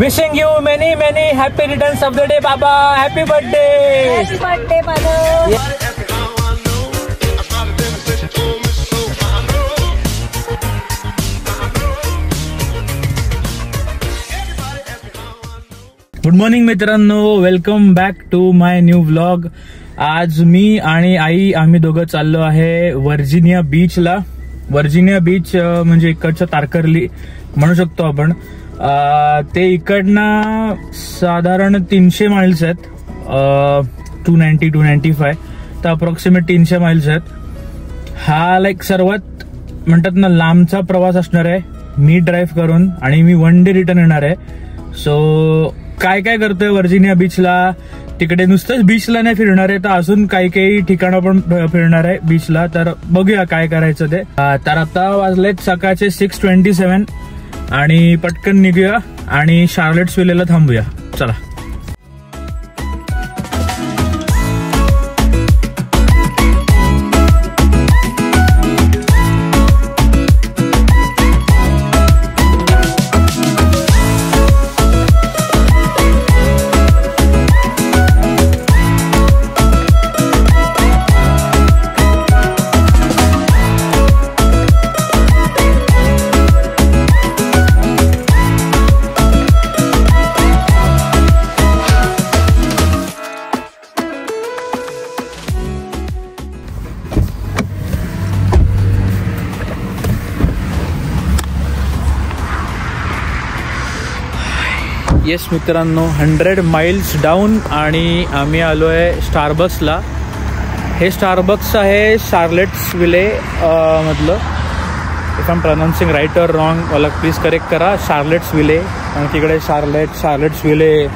Wishing you many happy returns of the day, Baba. Happy birthday. Happy birthday, mother. Good morning मित्रांनो, welcome back to my new vlog. आज मी आणि आई आम्ही दोघं चाललो आहे व्हर्जिनिया बीचला. व्हर्जिनिया बीच म्हणजे इकडचं तारकर्ली म्हणू शकतो आपण. ते इकडनं साधारण 300 माइल्स आहेत, 295 तर अप्रॉक्सिमेट 300 माइल्स आहेत. हा लाईक सर्वात म्हणतात ना लांबचा प्रवास असणार आहे मी ड्राईव्ह करून, आणि मी 1 डे रिटर्न येणार आहे. सो काय काय करतोय व्हर्जिनिया बीचला, तिकडे नुसतंच बीचला नाही फिरणार आहे तर अजून काही काही ठिकाणं पण फिरणार आहे बीचला. तर बघूया काय करायचं ते. तर आता वाजलेत सकाळचे 6:27 आणि पटकन निघूया आणि शार्लेट्सविलेला थांबूया. चला. येस मित्रांनो, 100 माइल्स डाऊन आणि आम्ही आलो आहे स्टारबक्सला. हे स्टारबक्स आहे शार्लेट्सविले मधलं. इफ आय एम प्रोनाउन्सिंग राईट और रॉंग मला प्लीज करेक्ट करा. शार्लेट्सविले, आणि तिकडे शार्लेट्सविले,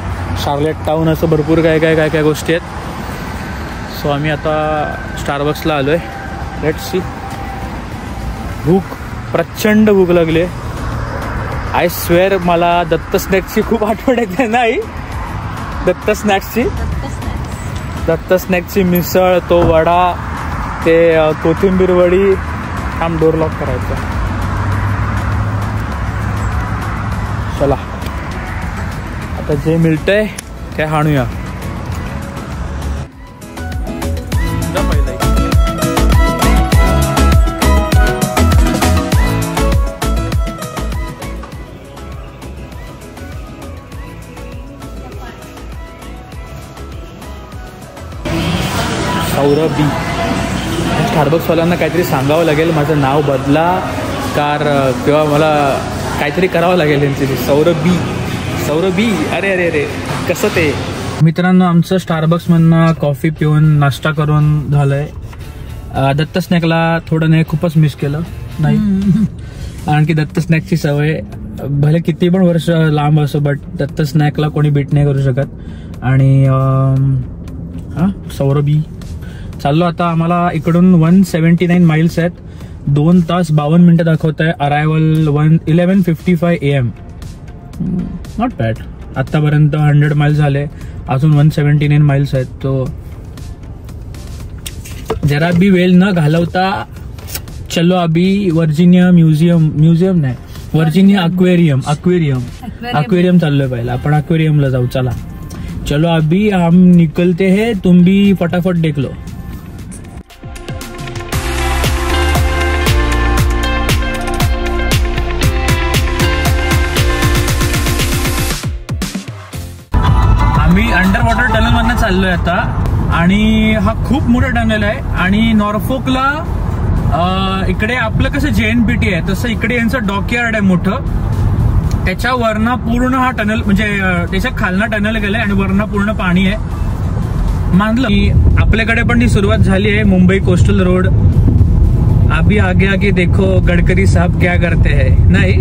शार्लेट टाऊन असं भरपूर काय काय गोष्टी आहेत. सो आम्ही आता स्टारबक्सला आलो आहे. Let's see. भूक, प्रचंड भूक लागली आहे. आय स्वेअर मला दत्त स्नॅक्सची खूप आठवण येते. नाही दत्त स्नॅक्सची मिसळ, तो वडा, ते कोथिंबीर वडी. थांब, डोर लॉक करायचं. चला आता जे मिळतंय ते हाणूया. सौरभी. स्टारबक्सवाल्यांना काहीतरी सांगावं लागेल, माझं नाव बदला किंवा मला काहीतरी करावं लागेल यांची. सौरभी. अरे कसं ते. मित्रांनो, आमचं स्टारबक्समधनं कॉफी पिऊन नाश्ता करून झालंय. दत्त स्नॅकला थोडं नाही, खूपच मिस केलं. नाही आणखी दत्त स्नॅकची सवय भले किती पण वर्ष लांब असो, बट दत्त स्नॅकला कोणी बीट नाही करू शकत. आणि सौरभी चाललो आता. आम्हाला इकडून 179 माइल्स आहेत. 2 तास 52 मिनिटं दाखवत आहे. Arrival 11:55 AM. Not bad. आतापर्यंत 100 माइल्स झाले, अजून 179 माइल्स आहेत. तो जरा भी वेळ न घालवता चलो अभी व्हर्जिनिया म्युझियम नाही, व्हर्जिनिया अक्वेरियम चाललोय. पहिला आपण अक्वेरियमला जाऊ. चलो अभी हम निकलते हैं, तुम भी फटाफट देख लो. आम्ही अंडर वॉटर टनल मधनं चाललोय आता, आणि हा खूप मोठा टनल आहे. आणि नॉर्फोकला इकडे आपलं कसं JNPT आहे तसं इकडे यांचं डॉकयार्ड आहे मोठं. त्याच्या वरनं पूर्ण हा टनल, म्हणजे त्याच्या खालना टनल गेलंय आणि वरनं पूर्ण पाणी आहे. मानलं की आपल्याकडे पण ती सुरुवात झाली आहे. Mumbai coastal road. अभी आगे देखो गडकरी साहेब क्या करते हैं. नाही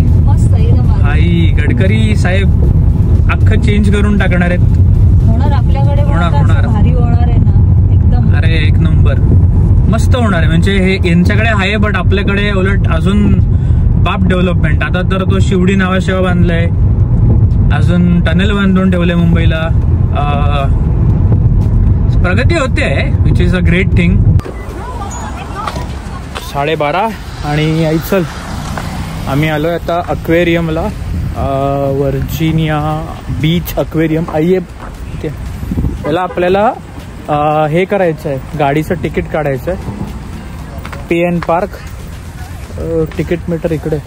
आई, गडकरी साहेब अख्खं चेंज करून टाकणार आहेत. होणार भारी होणार आहे ना एकदम. अरे एक नंबर मस्त होणार आहे. म्हणजे हे यांच्याकडे आहे, बट आपल्याकडे उलट अजून बाप डेव्हलपमेंट. आता तर तो शिवडी नावाशिवा बांधलाय, अजून टनेल बांधून ठेवलंय मुंबईला. प्रगती होते, which is a great thing. 12:30 आणि चल आम्ही आलोय आता अक्वेरियमला. वर्जिनिया बीच अक्वेरियम आइए. त्याला आपल्याला हे करायचं आहे, गाडीचं तिकीट काढायचं आहे. PN पार्क तिकीट मीटर इकडे.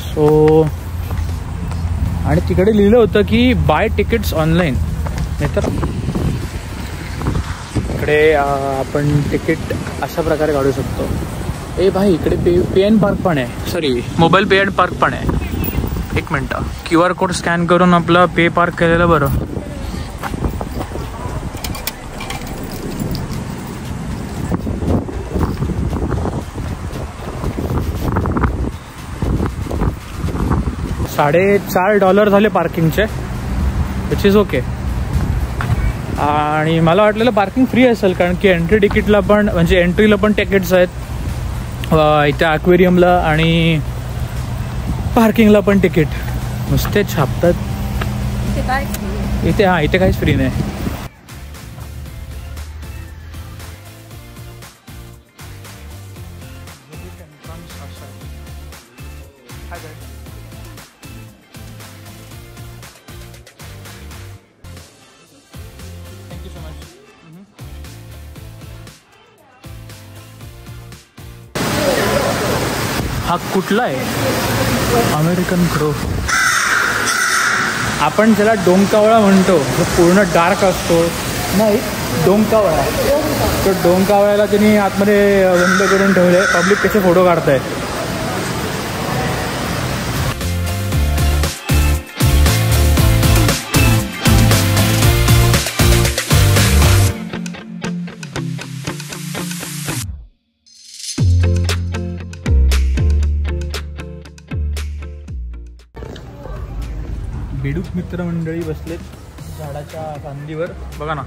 सो आणि तिकडे लिहिलं होतं की बाय तिकीट्स ऑनलाईन. नाहीतर इकडे आपण तिकीट अशा प्रकारे काढू शकतो. ए भाई इकडे PN पार्क पण आहे, सॉरी मोबाईल PN पार्क पण आहे. एक मिनटं, QR कोड स्कॅन करून आपलं पे पार्क केलेलं बरं. $4.5 झाले पार्किंगचे, विच इज ओके. आणि मला वाटलेलं पार्किंग फ्री असेल, कारण की एंट्री तिकीटला पण म्हणजे एंट्रीला पण तिकीट्स आहेत इथे ॲक्वेरियमला, आणि पार्किंगला पण तिकीट. नुसते छापतात इथे. हां, इथे काहीच फ्री नाही. हा कुठला आहे? American crow. आपण ज्याला डोंकावळा म्हणतो, जो पूर्ण डार्क असतो नाही, डोंकावळा. तो डोंकावळ्याला त्यांनी आतमध्ये बंद करून ठेवले. पब्लिक त्याचे फोटो काढतायत. बेडूक मित्रमंडळी बसलेत झाडाच्या फांदीवर. बघा ना,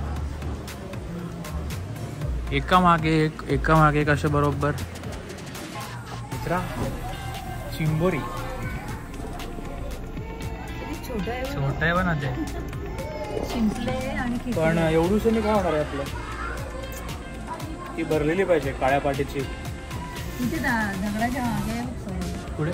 एकामागे एक असे बरोबर. मित्रा चिंबोरी छोटा आहे बना ते, पण एवढूसं काय होणार आहे आपलं. ती भरलेली पाहिजे काळ्या पाटीची. पुढे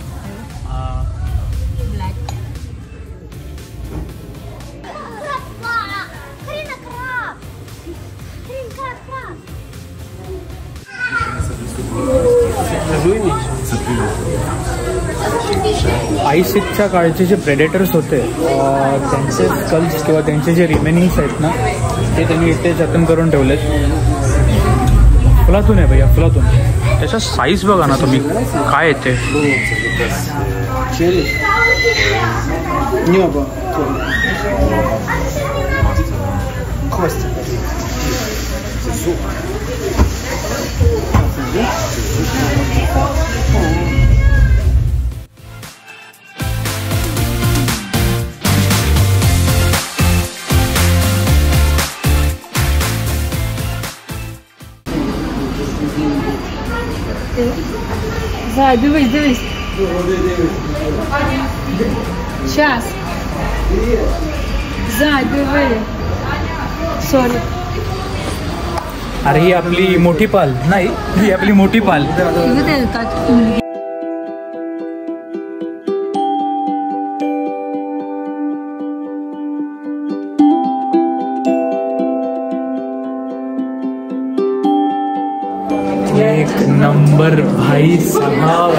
आईसिकच्या काळचे जे प्रेडेटर्स होते, त्यांचे स्कल्स किंवा त्यांचे जे रिमेनिंग्स आहेत ना, ते त्यांनी इथे जतन करून ठेवलेत. फुलातून आहे भैया, फुलातून. त्याचा साईज बघा ना तुम्ही काय येते. Дивись. Щас. Диви. Сорі. अरे ही आपली मोठी पाल नाही, ही आपली मोठी पाल. एक नंबर भाई साहब.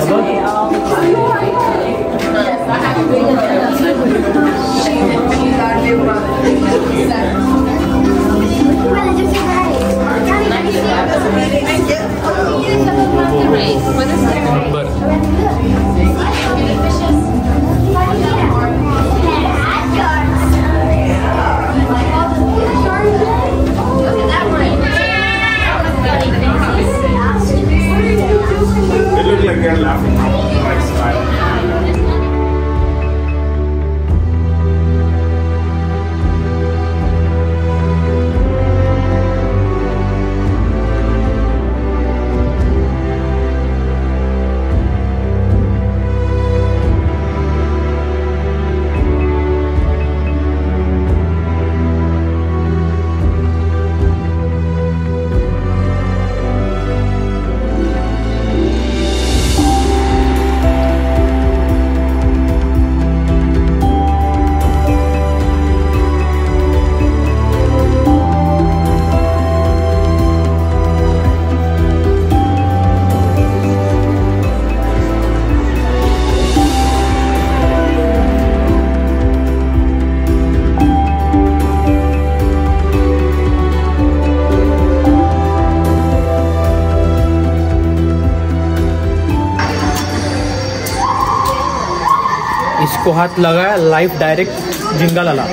इसको हाथ लगाया, लाइफ डायरेक्ट जिंगालाला,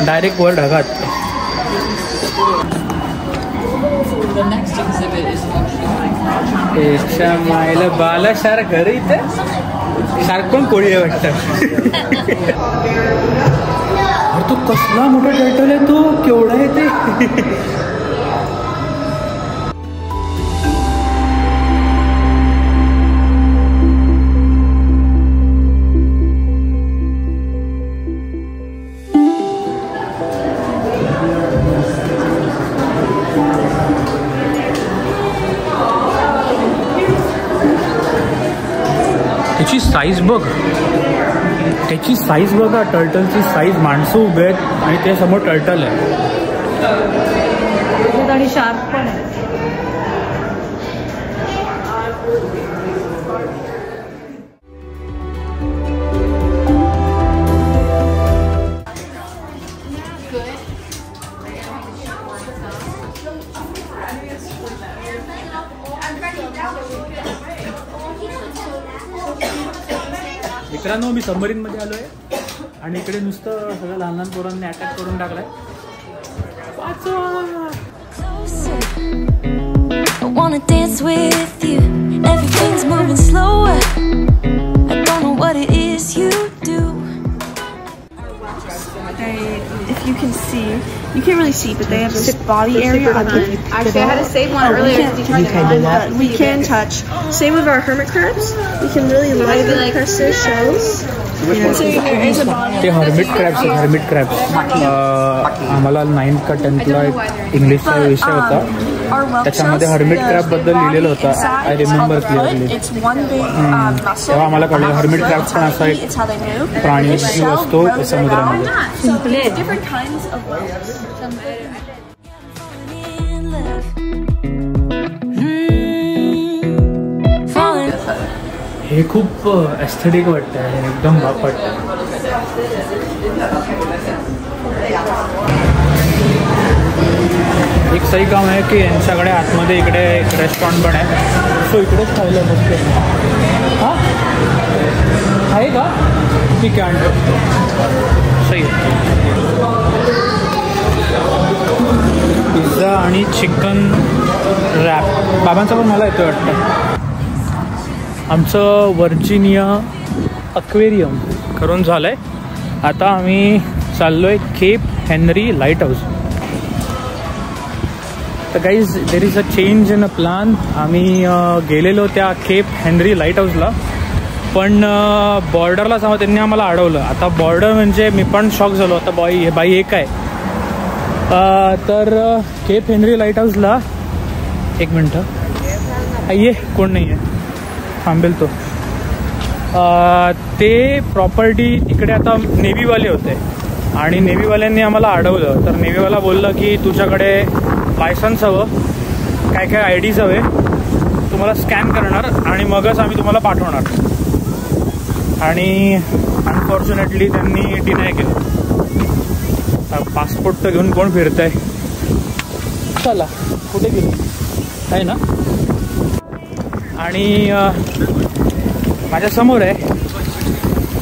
डायरेक्ट वर ढगात. मायला बाला शार्क घरी इथे शार्क पण कोळी आहे वाटतं. तो कसला मोठा टर्टल आहे, तो केवढा आहे ते. त्याची साईज बघ, त्याची साईज बघा, टर्टलची साईज. माणसं उभे आहेत आणि त्या समोर टर्टल आहे. आणि शार्क पण आहे. मित्रांनो, मी सबमरीन मध्ये आलोय आणि इकडे नुसतं सगळं लहान लहान पोरांनी अटॅक करून टाकलाय. wanna dance with you. Everything's moving slower. I don't know what it is you do. If you can see, you can't really see, but they have this body area. Actually, I had to save one earlier. We can touch. Same with our hermit crabs. We can really lightly press their shells. ते hermit crabs आहेत, hermit crabs. आम्हाला 9th का 10th ला एक इंग्लिशचा विषय होता, त्याच्यामध्ये hermit crab बद्दल लिहिलेलं होतं. I remember clearly. तेव्हा आम्हाला कळलं हर्मिट क्रॅब्स पण असा एक प्राणी असतो समुद्रामध्ये. हे खूप एस्थेटिक वाटतं, एकदम भाप वाटतं. एक सही काम आहे की यांच्याकडे आतमध्ये इकडे एक रेस्टॉरंट पण आहे, सो इकडेच खायला बसते. हां आहे का? ठीक आहे, आणतो. सही. पिझ्झा आणि चिकन रॅप बाबांचा पण मला येतो वाटतं. आमचं वर्जिनिया अक्वेरियम करून झालं आहे. आता आम्ही चाललो आहे केप हेनरी लाईट हाऊस. तर guys, there is a change in a plan. आम्ही गेलेलो त्या केप हेनरी लाईट हाऊसला, पण बॉर्डरला समोर त्यांनी आम्हाला अडवलं. आता बॉर्डर म्हणजे मी पण शॉक झालो. आता बाई हे काय. तर केप हेनरी लाईट हाऊसला, एक मिनटं, ये कोण नाही आहे, थांबेल तो. ते प्रॉपर्टी इकडे आता नेव्हीवाले होते आणि नेव्हीवाल्यांनी आम्हाला अडवलं. तर नेव्हीवाला बोललं की तुझ्याकडे लायसन्स हवं, काय काय IDs हवे, तुम्हाला स्कॅन करणार आणि मगच आम्ही तुम्हाला पाठवणार. आणि अनफॉर्च्युनेटली त्यांनी डिनाय केलं. पासपोर्ट तर घेऊन कोण फिरत आहे. चला, कुठे गेलो आहे ना. आणि माझ्या समोर आहे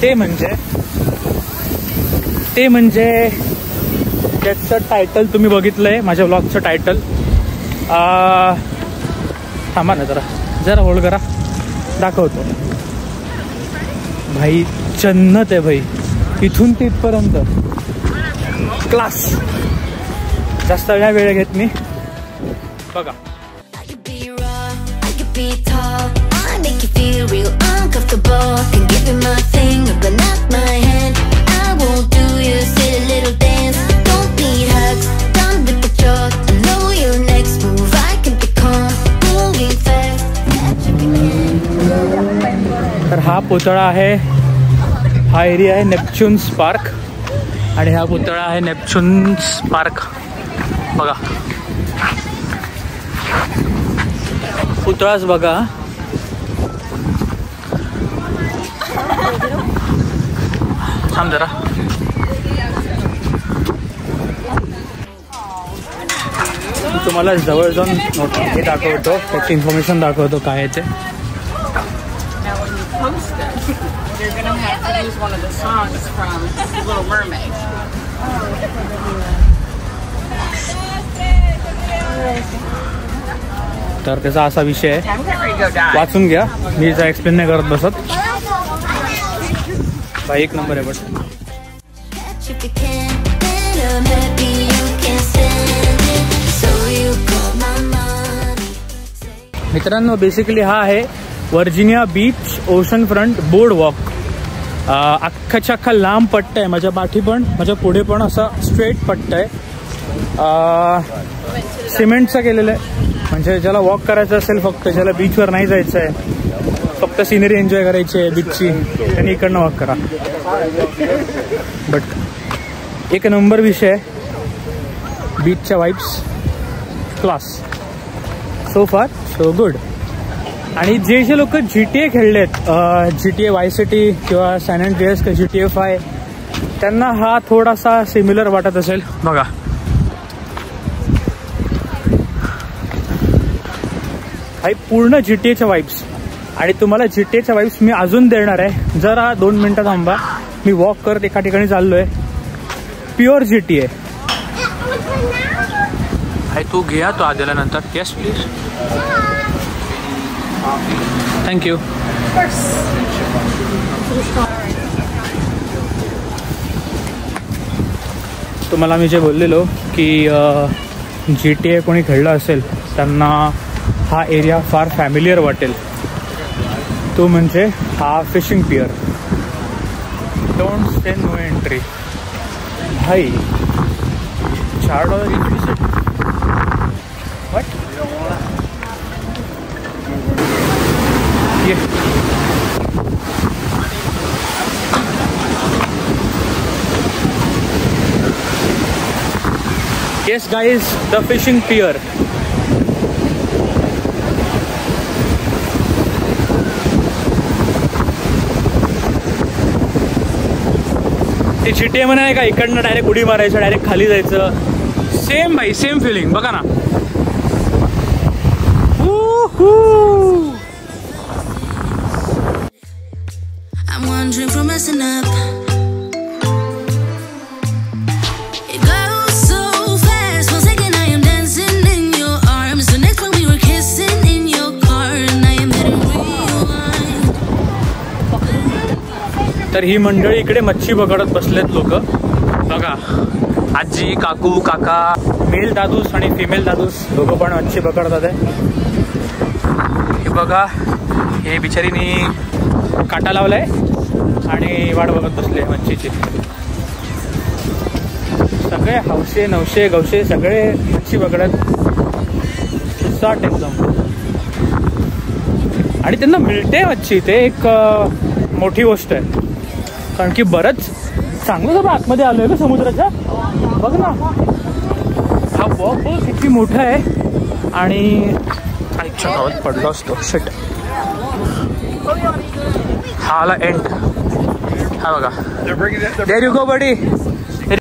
ते म्हणजे त्याचं टायटल तुम्ही बघितलंय, माझ्या ब्लॉगचं टायटल. थांबा ना जरा होल्ड करा, दाखवतो. भाई जन्नत आहे भाई, इथून तिथपर्यंत क्लास. जास्त वेळ घेत मी, बघा. Be tall, I make you feel real uncomfortable. Can give you my finger, but not my hand. I won't do your silly little dance. Don't need hugs, done with the joke. I know your next move. I can become moving fast. तर हा पुतळा आहे, हा area आहे नेपच्यून्स park आणि हा पुतळा आहे नेपच्यून्स पार्क. बघा पुतळाच बघा. थांब जरा. तुम्हाला जवळ जाऊन हे दाखवतो, त्याची इन्फॉर्मेशन दाखवतो काय आहे ते. use one of the songs from Little Mermaid. तर त्याचा असा विषय आहे, I'm getting ready to go die. वाचून घ्या, मी याचा एक्सप्लेन नाही करत बसत. भाई एक नंबर आहे but. Catch if you can, and I'm happy you can stand it. So you call my money. मित्रांनो, बेसिकली हा आहे वर्जिनिया बीच ओशन फ्रंट बोर्ड वॉक. अख्खाच्या अख्खा लांब पट्टा आहे, माझ्या पाठी पण माझ्या पुढे पण असा स्ट्रेट पट्टा आहे. सिमेंटचा केलेलं आहे, म्हणजे ज्याला वॉक करायचं असेल, फक्त ज्याला बीचवर नाही जायचं आहे, फक्त सिनरी एन्जॉय करायची आहे बीचची, त्यांनी इकडनं वॉक करा. बट एक नंबर विषय आहे, बीचच्या वाईब्स क्लास, सो फार सो गुड. आणि जे लोक GTA खेळलेत, GTA वाय सिटी किंवा सॅन अँड्रियास किंवा GTA 5, त्यांना हा थोडासा सिमिलर वाटत असेल. बघा, हाय पूर्ण GTAच्या वाईब्स. आणि तुम्हाला GTAच्या वाईब्स मी अजून देणार आहे. जरा 2 मिनटं थांबा, मी वॉक करत एका ठिकाणी चाललोय. Pure GTA. हाय तू घ्या, तो आल्यानंतर. Yes please, thank you. तुम्हाला मी जे बोललेलो की GTA कोणी खेळलं असेल त्यांना हा एरिया फार फॅमिलियर वाटेल. तो म्हणजे हा fishing pier. Don't stay no entry. भाई $4 each visit. What? Yeah. Yes guys, the fishing pier. ते GTA मध्ये नाही का, इकडनं डायरेक्ट उडी मारायचं, डायरेक्ट खाली जायचं. सेम भाई, सेम फिलिंग. बघा ना. I'm wandering from messing up. It goes so fast. 1 second I am dancing in your arms. The next one we were kissing in your car, and I am hitting rewind. तर ही मंडळी इकडे मच्छी पकडत बसलेत लोक. बघा, आजी, काकू, काका, मेल दादूस आणि फिमेल दादूस दोघं पण मच्छी पकडतात आहे. हे बघा, हे बिचारीनी काटा लावलाय आणि वाट बघत बसले मच्छीची. सगळे हौशे नवशे गवशे सगळे मच्छी पकडत साठ एकदम. आणि त्यांना मिळते मच्छी, ते एक मोठी गोष्ट आहे. कारण की बरंच चांगलं जर आतमध्ये आलोय का समुद्राच्या. बघ ना, हा वॉक किती मोठा आहे. आणि आईच्या गावात पडलो असतो. शिट. हा आला एंड. हा बघा, there you go buddy. It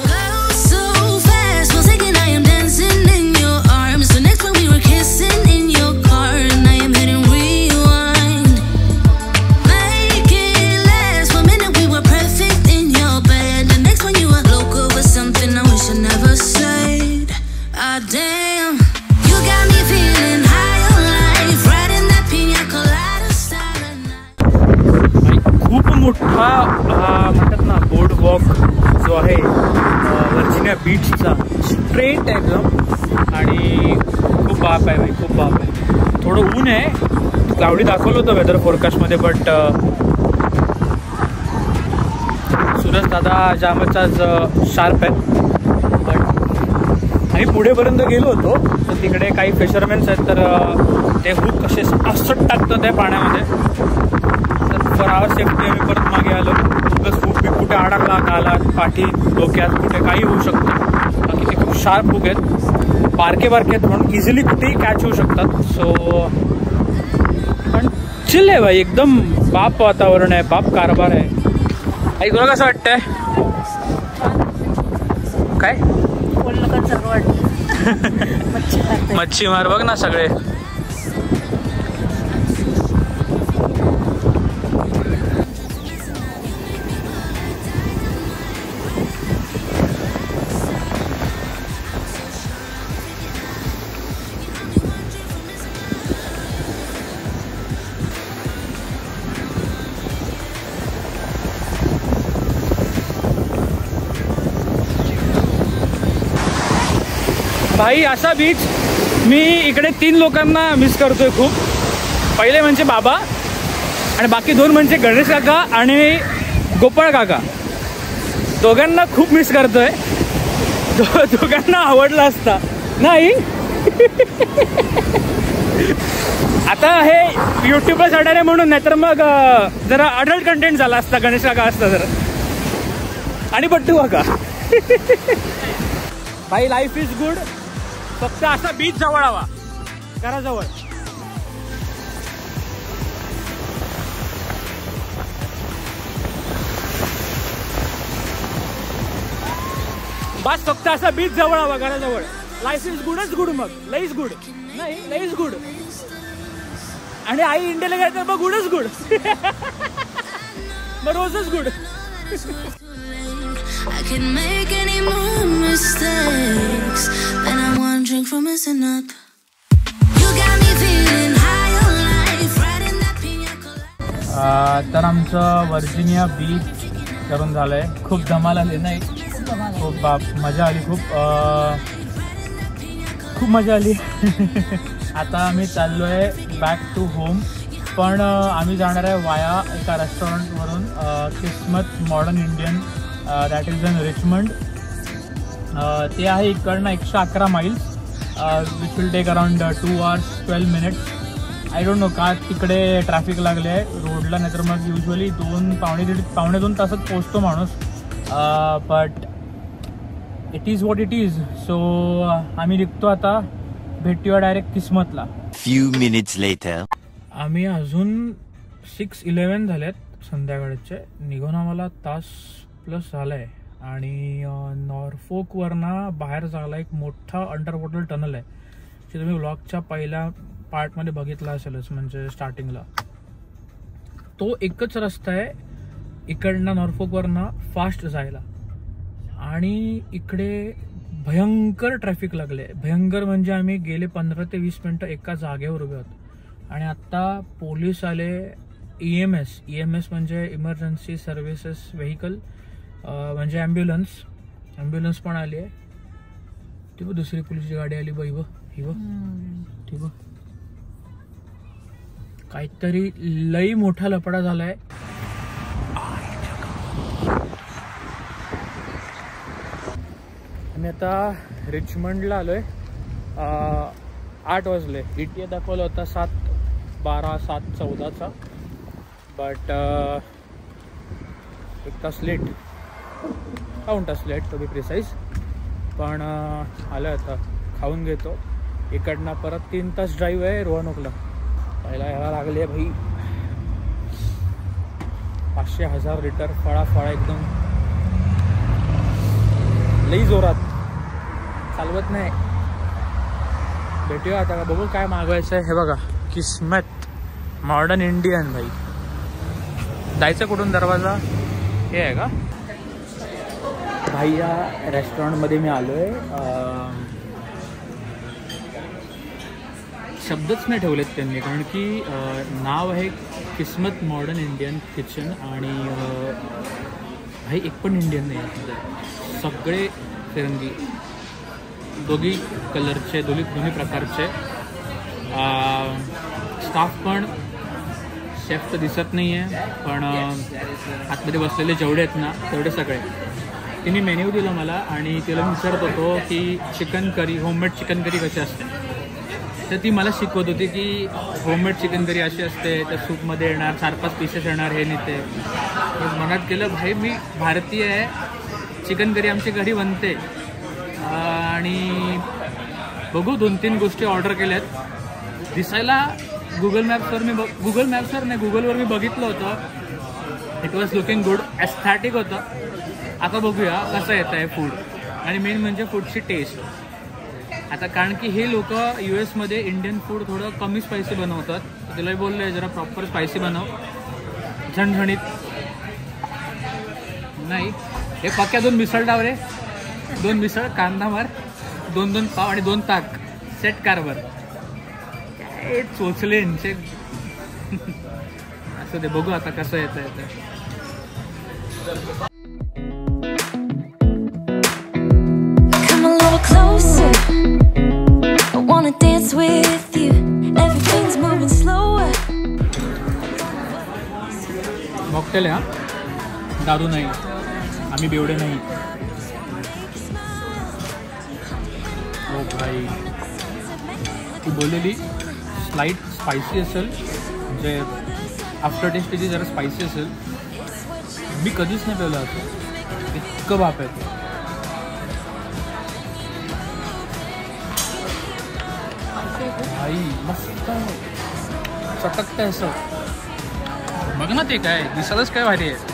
goes so fast. 1 second I am dancing in your arms. The next one we were kissing in your car, and I am hitting rewind. Make it last 1 minute. We were perfect in your bed. The next one you were local with something I wish I never said. Ah damn, you got me feeling high on life, riding that pina colada starry night. खूप मोठा म्हणतात ना board walk जो आहे Virginia बीचचा, straight एकदम. आणि खूप बाप आहे भाई, खूप बाप आहे. थोडं ऊन आहे, क्लाउडी दाखवलं होतं वेदर फोरकास्टमध्ये, बट सूरज दादा जामचाच शार्प आहे. बट आम्ही पुढेपर्यंत गेलो होतो तर तिकडे काही फिशरमॅन्स आहेत, तर ते हुक कसे असट टाकतात त्या पाण्यामध्ये. तर फॉर आवर सेफ्टी आम्ही परत मागे आलो. प्लस हुक बी कुठे अडकला, गालात, पाठी, डोक्यात, कुठे काही होऊ शकतं. बाकी ते खूप शार्प हुक आहेत, बारके आहेत, म्हणून इझिली कुठेही कॅच होऊ शकतात. सो पण चिल आहे भाई, एकदम बाप वातावरण आहे, बाप कारभार आहे. आई तुला कसं वाटतंय? काय मच्छी मार. बघ ना सगळे. भाई असा बीच मी इकडे 3 लोकांना मिस करतोय खूप. पहिले म्हणजे बाबा आणि बाकी 2 म्हणजे गणेश काका आणि गोपाळ काका. दोघांना खूप मिस करतोय. दोघांना आवडला असता नाही. आता हे यूट्यूबला चढणार आहे म्हणून, नाहीतर मग जरा अडल्ट कंटेंट झाला असता गणेश काका असता जर, आणि बट्टू काका. भाई लाईफ इज गुड. फक्त असा बीच जवळ हवा, घराजवळ. बस फक्त असा बीच जवळ हवा, घराजवळ. लाईफ इज गुडच गुड. मग लईच गुड नाही, लईच गुड. आणि आई इंडियाला गेलं तर मग गुडच गुड. मग रोजच good. I can make any more mistakes, and I one drink from messing up. You got me feeling high on life, right in that pina colada. तर आमचं वर्जिनिया बीच करून झालंय. खूप धमाल आली नाही, खूप मजा आली, खूप मजा आली. आता आम्ही चाललोय बॅक टू होम. पण आम्ही जाणार आहे वाया एका रेस्टॉरंटवरून, Kismat modern Indian, that is in Richmond. ते आहे इकडनं 111 miles, which will take around 2 hours 12 minutes. I don't know का तिकडे ट्रॅफिक लागले आहे रोडला, नाहीतर मग युजली 2-2.5 तासात पोचतो माणूस. But it is what it is. So आम्ही निघतो आता. भेटूया डायरेक्ट किस्मतला. Few minutes later. आम्ही अजून 6:11 झालेत संध्याकाळचे. निघून आम्हाला तास प्लस झालाय. आणि नॉरफोकवरनं बाहेर झाला एक मोठा अंडर वॉटर टनल आहे, जे तुम्ही व्लॉगच्या पहिल्या पार्टमध्ये बघितला असेलच, म्हणजे स्टार्टिंगला. तो एकच रस्ता आहे इकडनं नॉरफोकवरनं फास्ट जायला. आणि इकडे भयंकर ट्रॅफिक लागले. भयंकर म्हणजे आम्ही गेले 15 ते 20 मिनटं एका जागेवर उभे आहोत. आणि आत्ता पोलीस आले. EMS म्हणजे इमर्जन्सी सर्व्हिसेस व्हेकल, म्हणजे ॲम्ब्युलन्स पण आली आहे. ती बघ दुसरी पोलीसची गाडी आली. बघ ही बघ, ती बघ. काहीतरी लई मोठा लफडा झालाय. आम्ही आता रिचमंडला आलोय. 8 वाजले. ETA दाखवला होता 7:12 7:14चा. बट 1 तास लेट, 1 तास लेट टू बी प्रिसाईज. पण आलं आता. खाऊन घेतो. इकडनं परत 3 तास ड्राईव्ह आहे रोहनोकला. पहिला यायला लागले भाई 500,000 लिटर फळा एकदम लई जोरात. चालवत नाही. भेटूया आता. बघू काय मागवायचं आहे. हे बघा, किस्मत मॉडर्न इंडियन. भाई जायचं कुठून? दरवाजा हे आहे का? भाई या रेस्टॉरंटमध्ये मी आलो आहे. शब्दच नाही ठेवलेत त्यांनी, कारण की नाव आहे किस्मत मॉडर्न इंडियन किचन. आणि भाई एक पण इंडियन नाही आहे, सगळे फिरंगी, दोघी कलरचे, दोन्ही प्रकारचे. स्टाफ पण, शेफ तर दिसत नाही आहे, पण आतमध्ये बसलेले जेवढे आहेत ना तेवढे सगळे. तिने मेन्यू दिला मला आणि तिला विचारत होतो की chicken curry, homemade chicken curry कशी असते. तर ती मला शिकवत होती की होममेड चिकन करी अशी असते, त्या सूपमध्ये येणार 4-5 पीसेस येणार, हे नाही ते. मनात केलं भाई मी भारतीय आहे, चिकन करी आमची घरी बनते. आणि बघू 2-3 गोष्टी ऑर्डर केल्यात. दिसायला गुगलवर मी बघितलं होतं. It was looking good, aesthetic होतं. आता बघूया कसं येतं आहे फूड. आणि मेन म्हणजे फूडची टेस्ट. आता कारण की हे लोक US मध्ये इंडियन फूड थोडं कमी स्पायसी बनवतात. तिलाही बोलले जरा प्रॉपर स्पायसी बनव, झणझणीत नाही. हे पक्क्या 2 मिसळ डाव रे, 2 मिसळ, कांदा मार, 2 पाव आणि 2 ताक सेट कारवर. काय चोचले यांचे. असं ते बघू आता कसं येतं. Come a little closer. wanna dance with you. Everything's moving slower. Mocktail आहे हा, दारू नाही, आम्ही बेवडे नाही. ओ भाई, ती बोललेली स्लाईट स्पायसी असेल, म्हणजे आफ्टर टेस्ट त्याची जरा स्पायसी असेल. मी कधीच नाही पेवलं असं, इतकं बाप आहे. भाई मस्त चटकतं असं. बघ ना ते काय दिसायलाच काय भारी आहे.